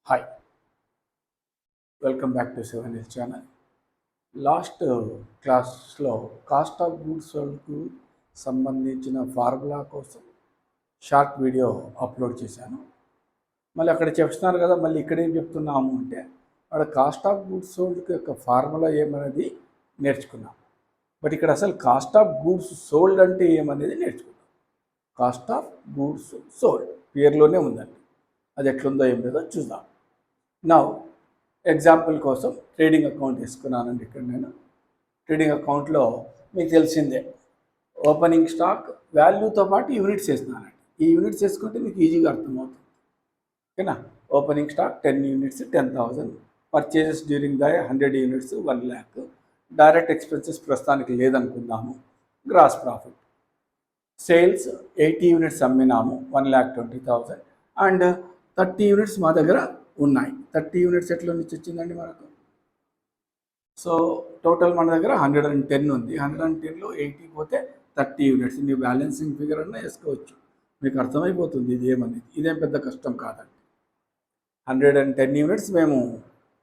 Hi, welcome back to seven S channel. Last క్లాస్లో cost of goods సోల్డ్కు సంబంధించిన formula కోసం షార్ట్ వీడియో అప్లోడ్ చేశాను. మళ్ళీ అక్కడ చెప్తున్నారు కదా, మళ్ళీ ఇక్కడ ఏం చెప్తున్నాము అంటే అక్కడ కాస్ట్ ఆఫ్ గూడ్స్ సోల్డ్ యొక్క ఫార్ములా ఏమనేది నేర్చుకున్నాం. బట్ ఇక్కడ అసలు కాస్ట్ ఆఫ్ గూడ్స్ సోల్డ్ అంటే ఏమనేది నేర్చుకున్నాం. కాస్ట్ ఆఫ్ గూడ్స్ సోల్డ్ పేరులోనే ఉందండి. అది ఎట్లుందో ఏం లేదో చూద్దాం. నా ఎగ్జాంపుల్ కోసం ట్రేడింగ్ అకౌంట్ తీసుకున్నానండి. ఇక్కడ నేను ట్రేడింగ్ అకౌంట్లో మీకు తెలిసిందే ఓపెనింగ్ స్టాక్ వాల్యూతో పాటు యూనిట్స్ వేస్తున్నానండి. ఈ యూనిట్స్ వేసుకుంటే మీకు ఈజీగా అర్థమవుతుంది. ఓకేనా? Opening stock 10 units 10,000, purchases during the 100 units 1 lakh, direct expenses ప్రస్తుతానికి లేదనుకుందాము. గ్రాస్ ప్రాఫిట్ సేల్స్ 80 యూనిట్స్ అమ్మినాము 1,20,000 అండ్ 30 యూనిట్స్ మా దగ్గర ఉన్నాయి. 30 యూనిట్స్ ఎట్లా నుంచి వచ్చిందండి మనకు? సో టోటల్ మన దగ్గర 110 ఉంది. 110లో 80 పోతే 30 యూనిట్స్. మీ బ్యాలెన్సింగ్ ఫిగర్ అన్నా వేసుకోవచ్చు, మీకు అర్థమైపోతుంది ఇది ఏమనేది. ఇదేం పెద్ద కష్టం కాదండి. 110 యూనిట్స్ మేము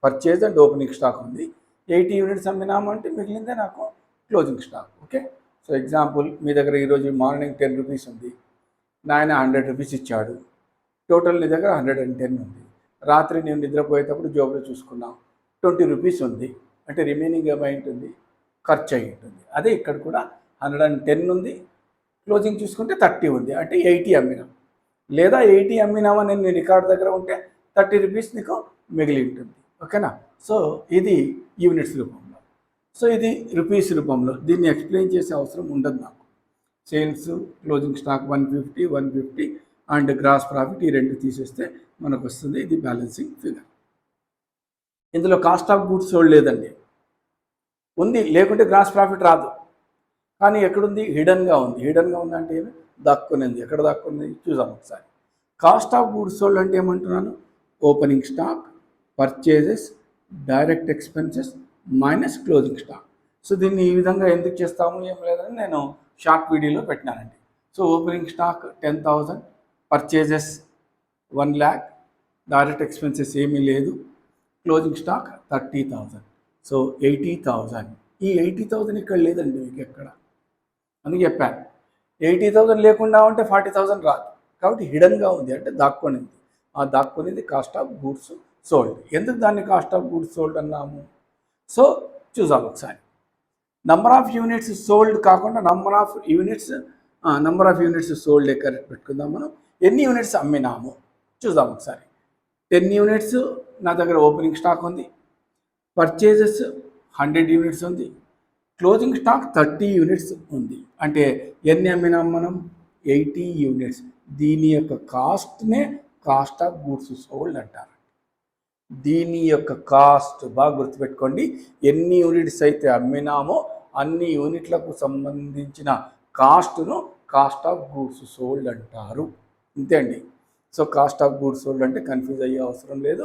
పర్చేజ్ అండ్ ఓపెనింగ్ స్టాక్ ఉంది. 80 యూనిట్స్ అమ్మినాము అంటే మిగిలిందే నాకు closing stock. Okay, so example, మీ దగ్గర ఈరోజు మార్నింగ్ 10 రూపీస్ ఉంది, నాయన 100 రూపీస్ ఇచ్చాడు. టోటల్ నీ దగ్గర 110 ఉంది. రాత్రి నేను నిద్రపోయేటప్పుడు జోబులో చూసుకున్నాం 20 రూపీస్ ఉంది అంటే రిమైనింగ్ ఏమై ఉంటుంది? ఖర్చు అయి ఉంటుంది. అదే ఇక్కడ కూడా 110 ఉంది, క్లోజింగ్ చూసుకుంటే 30 ఉంది అంటే 80 అమ్మినాం. లేదా 80 అమ్మినామని నేను రికార్డ్ దగ్గర ఉంటే 30 రూపీస్ నీకు మిగిలి ఉంటుంది. ఓకేనా? సో ఇది యూనిట్స్ రూపంలో. సో ఇది రూపీస్ రూపంలో. దీన్ని ఎక్స్ప్లెయిన్ చేసే అవసరం ఉండదు నాకు. Sales, closing stock 150 and gross profit ఈ రెండు తీసేస్తే మనకు వస్తుంది ఇది బ్యాలెన్సింగ్ ఫిగర్. ఇందులో కాస్ట్ ఆఫ్ గూడ్స్ సోల్డ్ లేదండి. ఉంది, లేకుంటే గ్రాస్ ప్రాఫిట్ రాదు. కానీ ఎక్కడుంది? హిడన్గా ఉంది. హిడన్గా ఉందంటే ఏమి? దాక్కునింది. ఎక్కడ దాక్కునింది చూద్దాం ఒకసారి. కాస్ట్ ఆఫ్ గూడ్స్ సోల్డ్ అంటే ఏమంటున్నాను? Opening stock, purchases, direct expenses minus closing stock. So దీన్ని ఈ విధంగా ఎందుకు చేస్తాము ఏం లేదని నేను షార్ట్ వీడియోలో పెట్టినానండి. So opening stock 10,000, purchases 1 lakh, direct expenses ఏమీ లేదు, క్లోజింగ్ స్టాక్ 30,000. సో 80,000. ఈ 80,000 ఇక్కడ లేదండి మీకు ఎక్కడ. అందుకే చెప్పాను 80,000 లేకుండా ఉంటే 40,000 రాదు. కాబట్టి హిడన్గా ఉంది అంటే దాక్కునింది. ఆ దాక్కునింది కాస్ట్ ఆఫ్ గూడ్స్ సోల్డ్. ఎందుకు దాన్ని కాస్ట్ ఆఫ్ గూడ్స్ సోల్డ్ అన్నాము? సో చూద్దాం ఒకసారి. నంబర్ ఆఫ్ యూనిట్స్ సోల్డ్ కాకుండా number of units sold correct పెట్టుకుందాం మనం. ఎన్ని యూనిట్స్ అమ్మినాము చూద్దాం ఒకసారి. 10 యూనిట్స్ నా దగ్గర ఓపెనింగ్ స్టాక్ ఉంది, పర్చేజెస్ 100 యూనిట్స్ ఉంది, క్లోజింగ్ స్టాక్ 30 యూనిట్స్ ఉంది. అంటే ఎన్ని అమ్మినాం మనం? 80 యూనిట్స్. దీని యొక్క కాస్ట్నే కాస్ట్ ఆఫ్ గూడ్స్ సోల్డ్ అంటారు. దీని యొక్క కాస్ట్ బాగా గుర్తుపెట్టుకోండి. ఎన్ని యూనిట్స్ అయితే అమ్మినామో అన్ని యూనిట్లకు సంబంధించిన కాస్ట్ను కాస్ట్ ఆఫ్ గూడ్స్ సోల్డ్ అంటారు. ఇంతే అండి. So cost of goods sold అంటే కన్ఫ్యూజ్ అయ్యే అవసరం లేదు.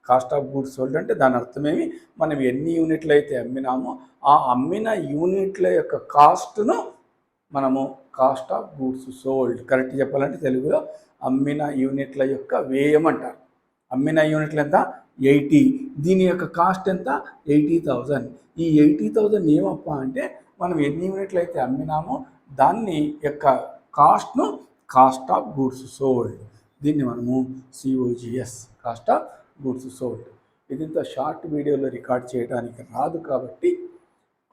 కాస్ట్ ఆఫ్ గూడ్స్ సోల్డ్ అంటే దాని అర్థమేమి? మనం ఎన్ని యూనిట్లు అయితే అమ్మినామో ఆ అమ్మిన యూనిట్ల యొక్క కాస్ట్ను మనము cost of goods sold, correct చెప్పాలంటే తెలుగులో అమ్మిన యూనిట్ల యొక్క వ్యయం అంటారు. అమ్మిన యూనిట్లు ఎంత? 80. దీని యొక్క కాస్ట్ ఎంత? 80,000. ఈ 80,000 ఏమప్ప అంటే మనం ఎన్ని యూనిట్లు అయితే అమ్మినామో దాన్ని యొక్క కాస్ట్ను కాస్ట్ ఆఫ్ గూడ్స్ సోల్డ్. దీన్ని మనము COGS, cost of goods sold. ఇది ఇంత షార్ట్ వీడియోలో రికార్డ్ చేయడానికి రాదు కాబట్టి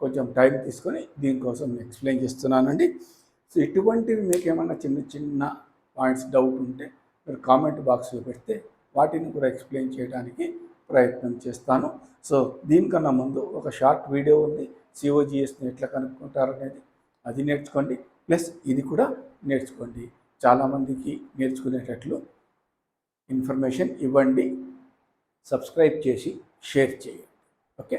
కొంచెం టైం తీసుకొని దీనికోసం ఎక్స్ప్లెయిన్ చేస్తున్నానండి. సో ఇటువంటివి మీకు ఏమన్నా చిన్న చిన్న పాయింట్స్ డౌట్ ఉంటే మీరు కామెంట్ బాక్స్లో పెడితే వాటిని కూడా ఎక్స్ప్లెయిన్ చేయడానికి ప్రయత్నం చేస్తాను. సో దీనికన్నా ముందు ఒక షార్ట్ వీడియో ఉంది, COGSని ఎట్లా కనుక్కుంటారనేది, అది నేర్చుకోండి. ప్లస్ ఇది కూడా నేర్చుకోండి. చాలామందికి నేర్చుకునేటట్లు ఇన్ఫర్మేషన్ ఇవ్వండి. సబ్స్క్రైబ్ చేసి షేర్ చేయండి. ఓకే.